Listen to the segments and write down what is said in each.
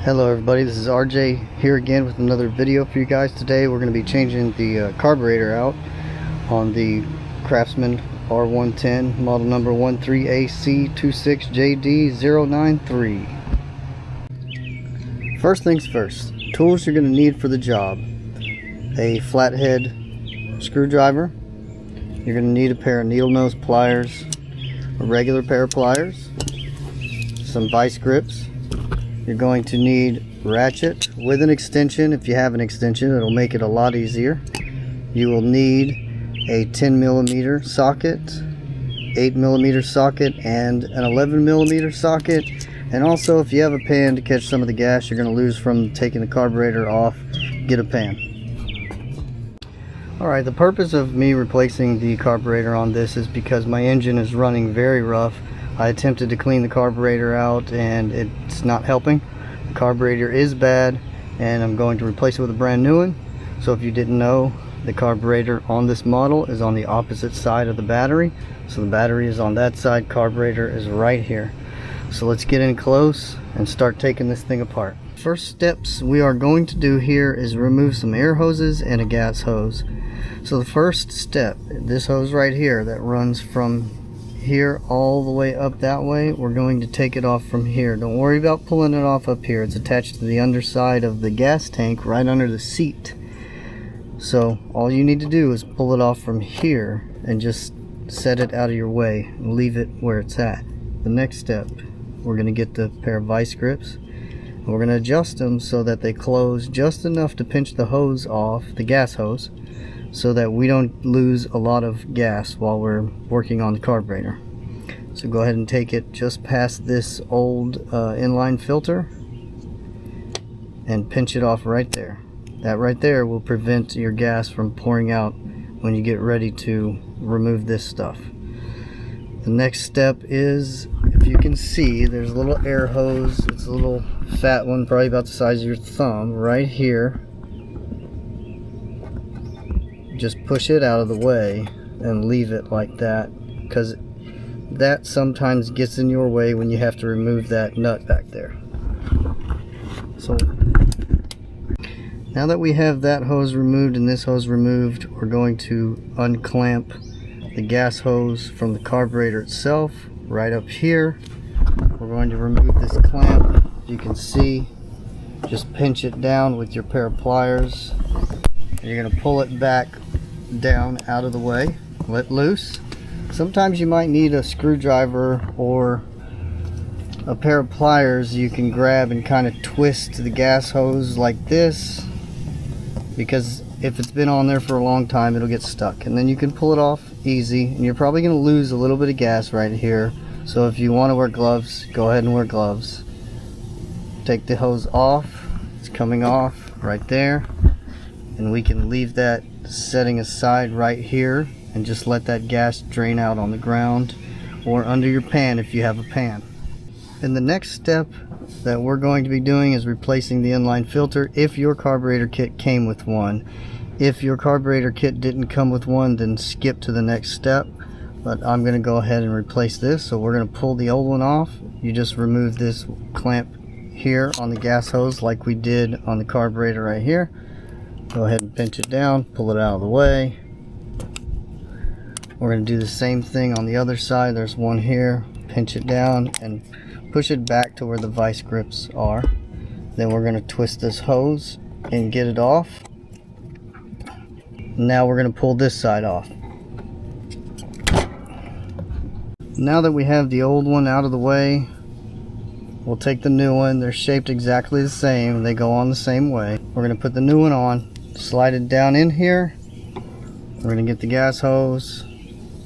Hello everybody, this is RJ here again with another video for you guys. Today we're going to be changing the carburetor out on the Craftsman R110 model number 13AC26JD093. First things first, tools you're going to need for the job: a flathead screwdriver, you're going to need a pair of needle nose pliers, a regular pair of pliers, some vice grips. You're going to need ratchet with an extension. If you have an extension, it'll make it a lot easier. You will need a 10mm socket, 8mm socket, and an 11mm socket. And also, if you have a pan to catch some of the gas you're going to lose from taking the carburetor off, get a pan. Alright, the purpose of me replacing the carburetor on this is because my engine is running very rough. I attempted to clean the carburetor out and it's not helping. The carburetor is bad and I'm going to replace it with a brand new one. So if you didn't know, the carburetor on this model is on the opposite side of the battery. So the battery is on that side, carburetor is right here. So let's get in close and start taking this thing apart. First steps we are going to do here is remove some air hoses and a gas hose. So the first step, this hose right here that runs from here all the way up that way, we're going to take it off from here. Don't worry about pulling it off up here. It's attached to the underside of the gas tank right under the seat. So all you need to do is pull it off from here and just set it out of your way and leave it where it's at. The next step, we're going to get the pair of vice grips and we're going to adjust them so that they close just enough to pinch the hose off, the gas hose, so that we don't lose a lot of gas while we're working on the carburetor. So go ahead and take it just past this old inline filter and pinch it off right there. That right there will prevent your gas from pouring out when you get ready to remove this stuff. The next step is, if you can see, there's a little air hose. It's a little fat one, probably about the size of your thumb, right here. Just push it out of the way and leave it like that, because that sometimes gets in your way when you have to remove that nut back there. So now that we have that hose removed and this hose removed, we're going to unclamp the gas hose from the carburetor itself right up here. We're going to remove this clamp. You can see, just pinch it down with your pair of pliers. You're going to pull it back down out of the way, let loose. Sometimes you might need a screwdriver or a pair of pliers you can grab and kind of twist the gas hose like this, because if it's been on there for a long time it'll get stuck, and then you can pull it off easy. And you're probably going to lose a little bit of gas right here, so if you want to wear gloves, go ahead and wear gloves. Take the hose off, it's coming off right there, and we can leave that setting aside right here and just let that gas drain out on the ground or under your pan if you have a pan. And the next step that we're going to be doing is replacing the inline filter if your carburetor kit came with one. If your carburetor kit didn't come with one, then skip to the next step, but I'm going to go ahead and replace this. So we're going to pull the old one off. You just remove this clamp here on the gas hose like we did on the carburetor right here. Go ahead and pinch it down, pull it out of the way. We're going to do the same thing on the other side. There's one here. Pinch it down and push it back to where the vice grips are. Then we're going to twist this hose and get it off. Now we're going to pull this side off. Now that we have the old one out of the way, we'll take the new one. They're shaped exactly the same. They go on the same way. We're going to put the new one on. Slide it down in here. We're going to get the gas hose.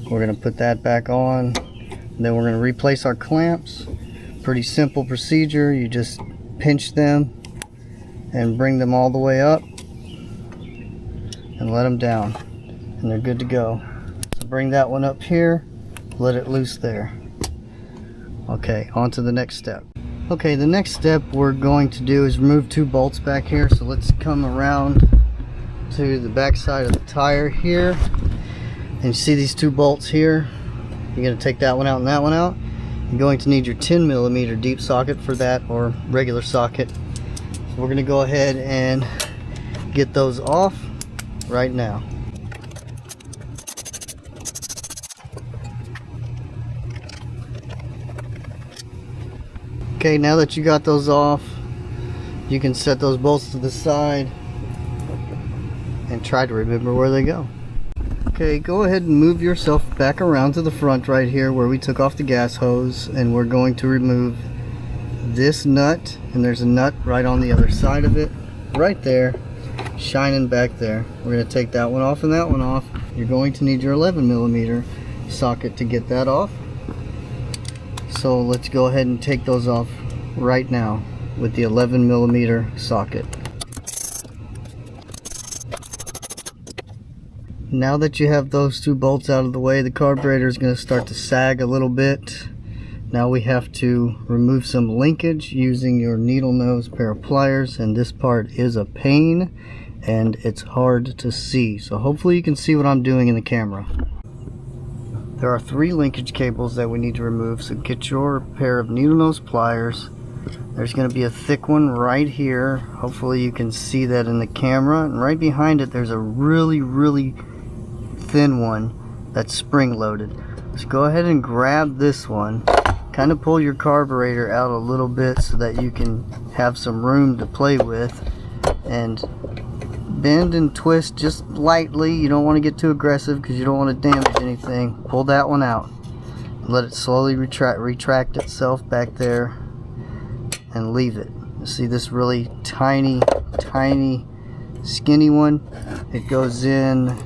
We're going to put that back on. And then we're going to replace our clamps. Pretty simple procedure. You just pinch them and bring them all the way up and let them down, and they're good to go. So bring that one up here, let it loose there. Okay, on to the next step. Okay, the next step we're going to do is remove two bolts back here. So let's come around to the back side of the tire here, and you see these two bolts here. You're going to take that one out and that one out. You're going to need your 10mm deep socket for that, or regular socket. So we're going to go ahead and get those off right now. Okay, now that you got those off, you can set those bolts to the side and try to remember where they go. Okay, go ahead and move yourself back around to the front right here where we took off the gas hose, and we're going to remove this nut, and there's a nut right on the other side of it, right there, shining back there. We're going to take that one off and that one off. You're going to need your 11mm socket to get that off. So let's go ahead and take those off right now with the 11mm socket. Now that you have those two bolts out of the way, the carburetor is going to start to sag a little bit. Now we have to remove some linkage using your needle nose pair of pliers, and this part is a pain and it's hard to see. So hopefully you can see what I'm doing in the camera. There are 3 linkage cables that we need to remove, so get your pair of needle nose pliers. There's going to be a thick one right here. Hopefully you can see that in the camera, and right behind it there's a really thin one that's spring loaded. So go ahead and grab this one, kind of pull your carburetor out a little bit so that you can have some room to play with, and bend and twist just lightly. You don't want to get too aggressive because you don't want to damage anything. Pull that one out, let it slowly retract itself back there, and leave it. You see this really tiny skinny one? It goes in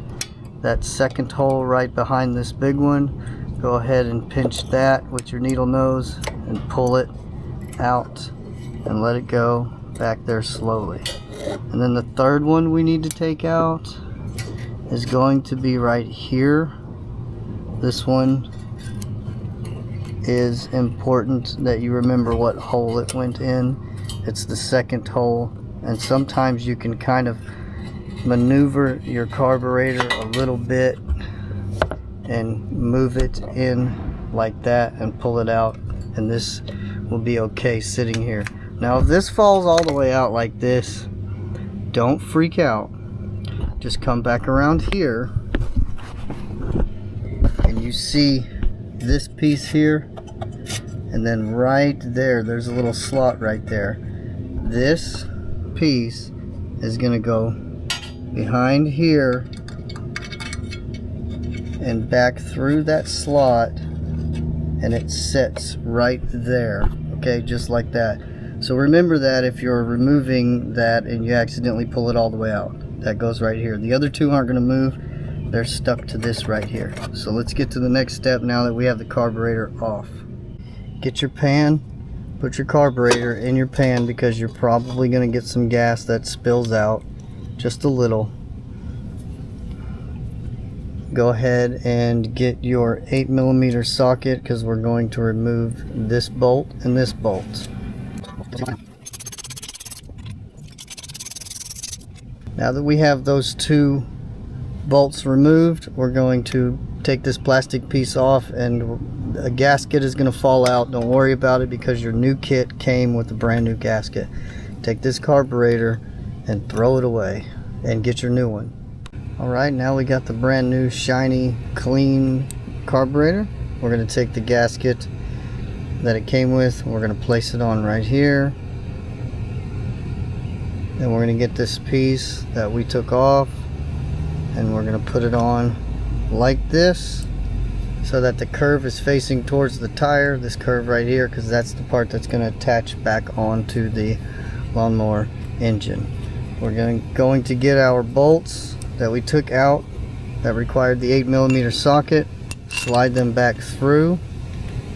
that second hole right behind this big one. Go ahead and pinch that with your needle nose and pull it out and let it go back there slowly. And then the third one we need to take out is going to be right here. This one is important that you remember what hole it went in. It's the second hole, and sometimes you can kind of maneuver your carburetor a little bit and move it in like that and pull it out, and this will be okay sitting here. Now if this falls all the way out like this, don't freak out. Just come back around here and you see this piece here, and then right there there's a little slot right there. This piece is going to go behind here and back through that slot, and it sits right there. Okay, just like that. So remember that if you're removing that and you accidentally pull it all the way out, that goes right here. The other two aren't going to move, they're stuck to this right here. So let's get to the next step now that we have the carburetor off. Get your pan, put your carburetor in your pan, because you're probably going to get some gas that spills out just a little. Go ahead and get your 8mm socket, because we're going to remove this bolt and this bolt. Now that we have those two bolts removed, we're going to take this plastic piece off, and a gasket is going to fall out. Don't worry about it, because your new kit came with a brand new gasket. Take this carburetor and throw it away and get your new one. Alright, now we got the brand new shiny clean carburetor. We're going to take the gasket that it came with, we're going to place it on right here. Then we're going to get this piece that we took off, and we're going to put it on like this so that the curve is facing towards the tire, this curve right here, because that's the part that's going to attach back onto the lawnmower engine. We're going to get our bolts that we took out that required the 8mm socket, slide them back through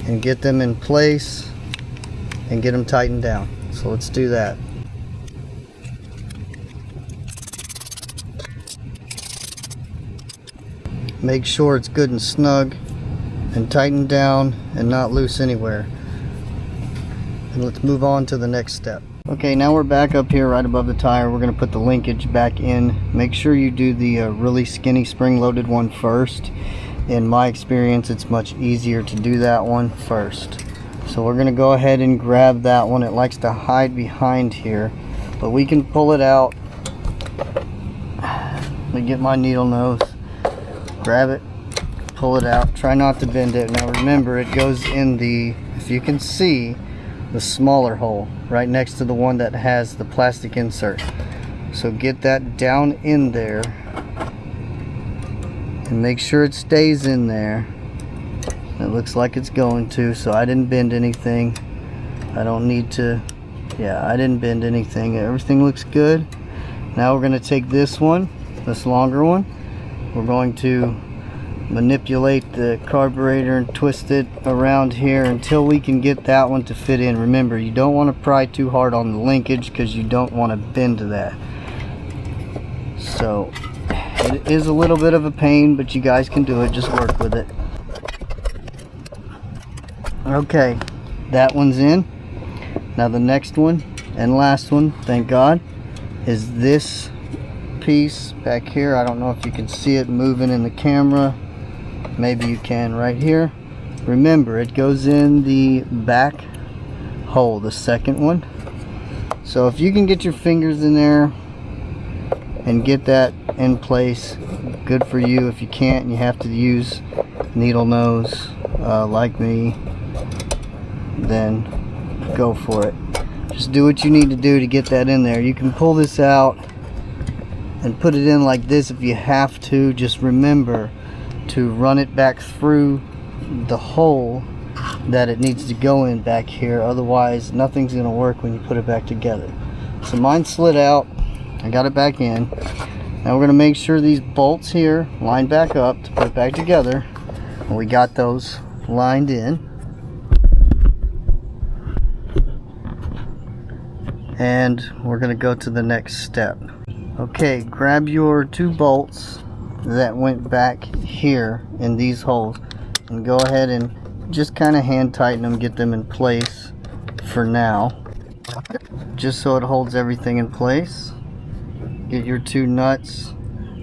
and get them in place and get them tightened down. So let's do that. Make sure it's good and snug and tightened down and not loose anywhere. And let's move on to the next step. Okay, now we're back up here right above the tire. We're going to put the linkage back in. Make sure you do the really skinny spring-loaded one first. In my experience, it's much easier to do that one first. So we're going to go ahead and grab that one. It likes to hide behind here. but we can pull it out. Let me get my needle nose, grab it, pull it out, try not to bend it. Now remember, it goes in the, if you can see, the smaller hole right next to the one that has the plastic insert. So get that down in there and make sure it stays in there. It looks like it's going to, so I didn't bend anything. I don't need to, yeah, I didn't bend anything. Everything looks good. Now we're going to take this one, this longer one. We're going to manipulate the carburetor and twist it around here until we can get that one to fit in. Remember, you don't want to pry too hard on the linkage because you don't want to bend to that. So it is a little bit of a pain, but you guys can do it. Just work with it. Okay, that one's in. Now the next one and last one, thank God, is this piece back here. I don't know if you can see it moving in the camera. Maybe you can right here. Remember, it goes in the back hole, the second one. So if you can get your fingers in there and get that in place, good for you. If you can't and you have to use needle nose like me, then go for it. Just do what you need to do to get that in there. You can pull this out and put it in like this if you have to. Just remember to run it back through the hole that it needs to go in back here, otherwise nothing's going to work when you put it back together. So mine slid out, I got it back in. Now we're going to make sure these bolts here line back up to put it back together, and we got those lined in. And we're going to go to the next step. Okay, grab your 2 bolts that went back here in these holes and go ahead and just kind of hand tighten them, get them in place for now, just so it holds everything in place. Get your 2 nuts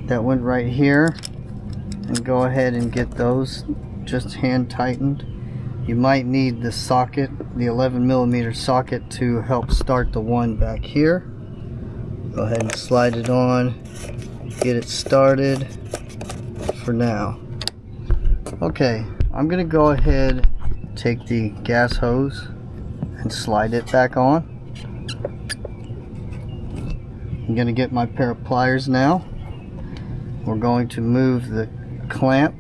that went right here and go ahead and get those just hand tightened. You might need the socket, the 11mm socket, to help start the one back here. Go ahead and slide it on, get it started for now. Okay, I'm gonna go ahead, take the gas hose and slide it back on. I'm gonna get my pair of pliers now. We're going to move the clamp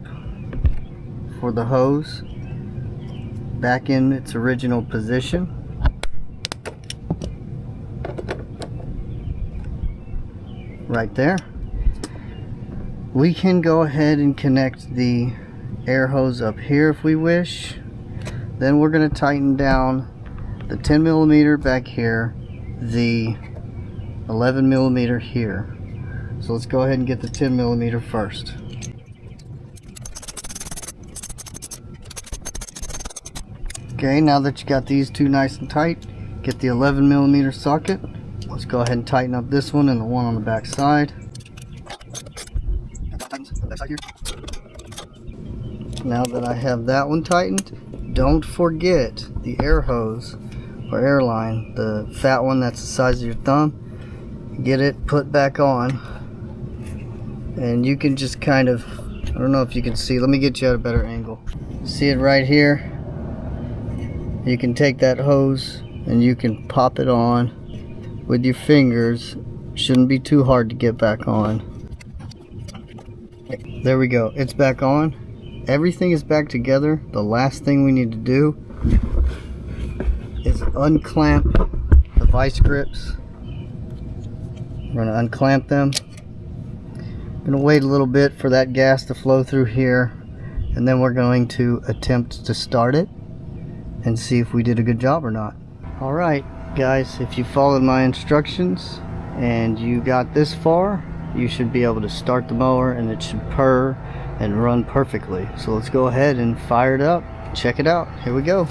for the hose back in its original position. Right there. We can go ahead and connect the air hose up here if we wish. Then we're going to tighten down the 10mm back here, the 11mm here. So let's go ahead and get the 10mm first. Okay, now that you got these 2 nice and tight, get the 11mm socket. Let's go ahead and tighten up this one and the one on the back side. Now that I have that one tightened, don't forget the air hose or air line, the fat one that's the size of your thumb. Get it put back on, and you can just kind of, I don't know if you can see, let me get you at a better angle. See it right here? You can take that hose and you can pop it on with your fingers. Shouldn't be too hard to get back on. There we go, it's back on. Everything is back together. The last thing we need to do is unclamp the vice grips. We're going to unclamp them. I'm going to wait a little bit for that gas to flow through here, and then we're going to attempt to start it and see if we did a good job or not. Alright guys, if you followed my instructions and you got this far, you should be able to start the mower and it should purr and run perfectly. So let's go ahead and fire it up, check it out. Here we go.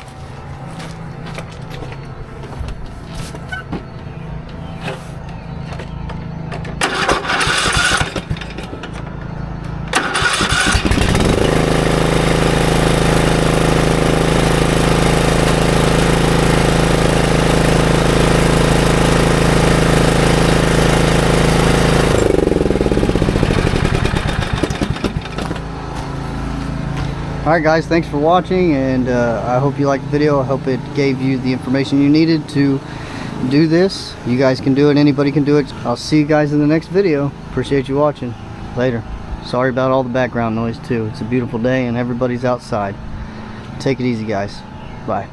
Alright guys, thanks for watching, and I hope you liked the video. I hope it gave you the information you needed to do this. You guys can do it, anybody can do it. I'll see you guys in the next video. Appreciate you watching. Later. Sorry about all the background noise too. It's a beautiful day and everybody's outside. Take it easy guys. Bye.